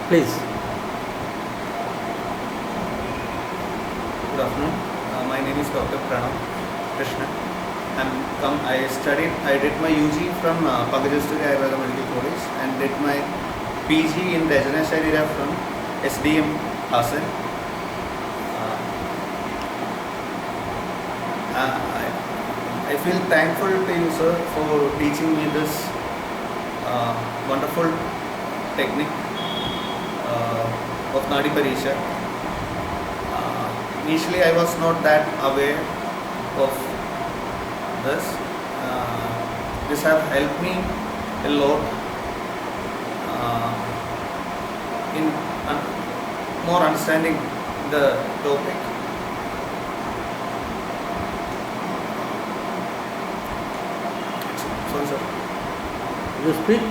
Please. Good afternoon. My name is Dr. Pranav Krishnan. I did my UG from Pagajasturi Ayurveda Medical College and did my PG in Rajana Sharira from SDM Hassan. I feel thankful to you, sir, for teaching me this wonderful technique of Nadi Parisha. Initially, I was not that aware of this. This have helped me a lot in more understanding the topic. Sorry, sir. You speak.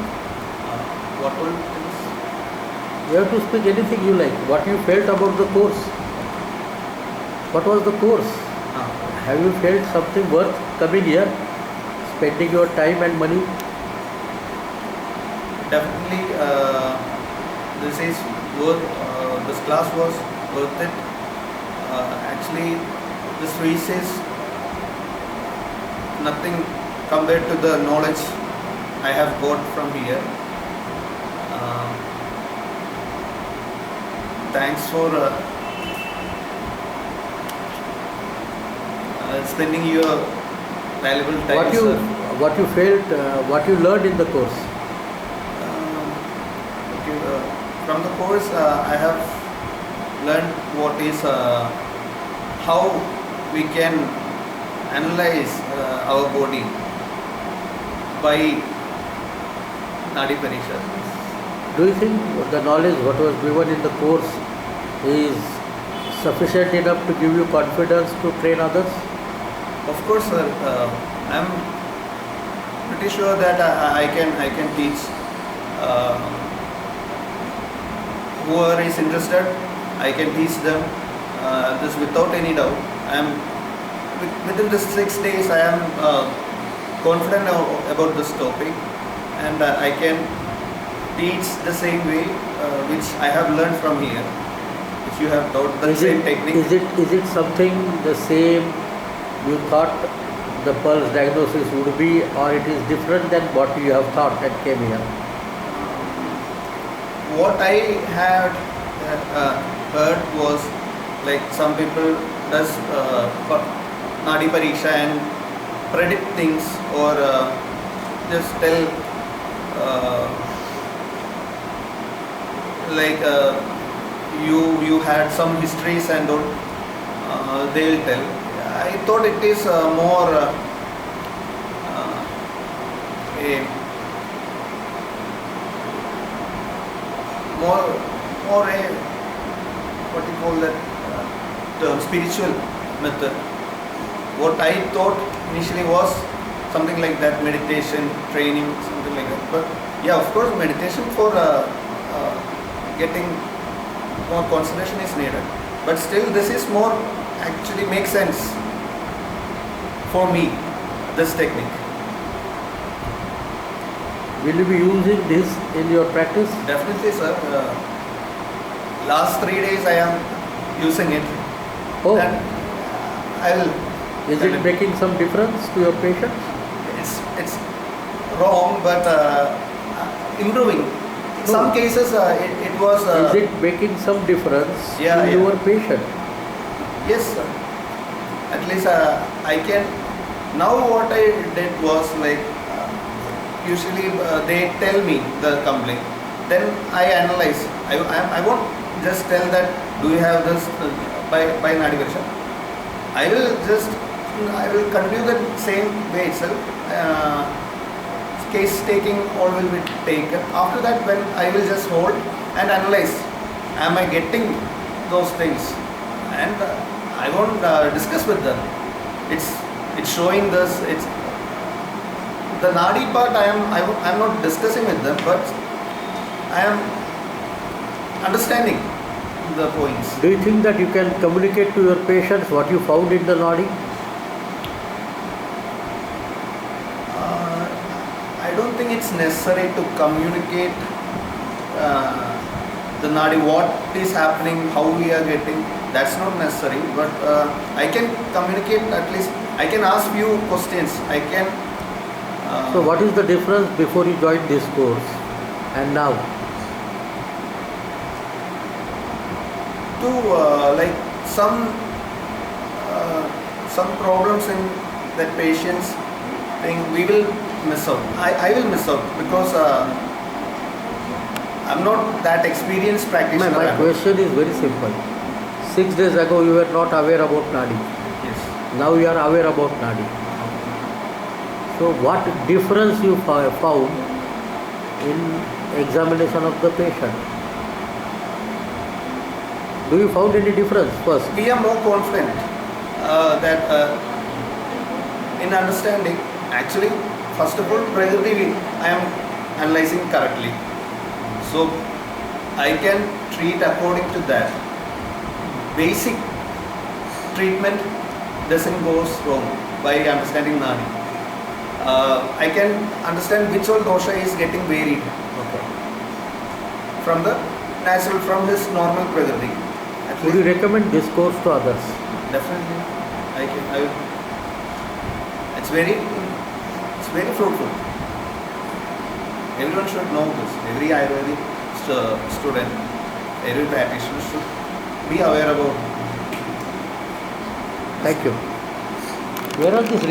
What will You have to speak anything you like. What you felt about the course. What was the course? Have you felt something worth coming here, spending your time and money? Definitely, this is worth. This class was worth it. Actually, this fees is nothing compared to the knowledge I have got from here. Thanks for spending your valuable time. What you felt, what you learned in the course. Okay, from the course, I have learned what is how we can analyze our body by Nadi Parisha. Do you think the knowledge what was given in the course is sufficient enough to give you confidence to train others? Of course, sir. I am pretty sure that I can teach whoever is interested. I can teach them this without any doubt. Within the 6 days. I am confident about this topic, and I can teach the same way which I have learned from here. Which you have taught the same technique. Is it something the same you thought the pulse diagnosis would be, or it is different than what you have thought and came here? What I had heard was like some people does Nadi Pariksha and predict things or just tell like you had some histories and all, they will tell. I thought it is more a what you call that term, spiritual method. What I thought initially was something like that, meditation, training, something like that. But yeah, of course, meditation for getting more concentration is needed. But still, this is more actually makes sense for me, this technique. Will you be using this in your practice? Definitely, sir. Last 3 days I am using it. Oh. And I will. Is it making some difference to your patients? It's wrong, but improving. In some cases, it was. Is it making some difference to your patient? Yes, sir. At least I can. Now what I did was like usually they tell me the complaint, then I analyze. I won't just tell that do you have this by Nadi Parisha. I will continue the same way itself. Case taking all will be taken. After that, when I will just hold and analyze, am I getting those things? And I won't discuss with them. It's showing this. It's the Nadi part. I'm not discussing with them, but I am understanding the points. Do you think that you can communicate to your patients what you found in the Nadi? I don't think it's necessary to communicate the nadi, what is happening, how we are getting. That's not necessary. But I can communicate at least. I can ask few questions. I can. So what is the difference before you joined this course and now? To like some problems in that patient's thing, we will miss out. I will miss out because I'm not that experienced practitioner. My question is very simple. 6 days ago you were not aware about Nadi. Yes. Now you are aware about Nadi. So what difference you found in examination of the patient? Do you found any difference first? We are more confident that in understanding. Actually, first of all, Prakriti I am analyzing correctly. So I can treat according to that. Basic treatment doesn't go wrong by understanding Nadi. I can understand which all dosha is getting varied from the natural, from his normal Prakriti. Would you recommend this course to others? Definitely, I will. It's very fruitful. Everyone should know this. Every Ayurvedic student, every practitioner should be aware about. Thank you. Where are these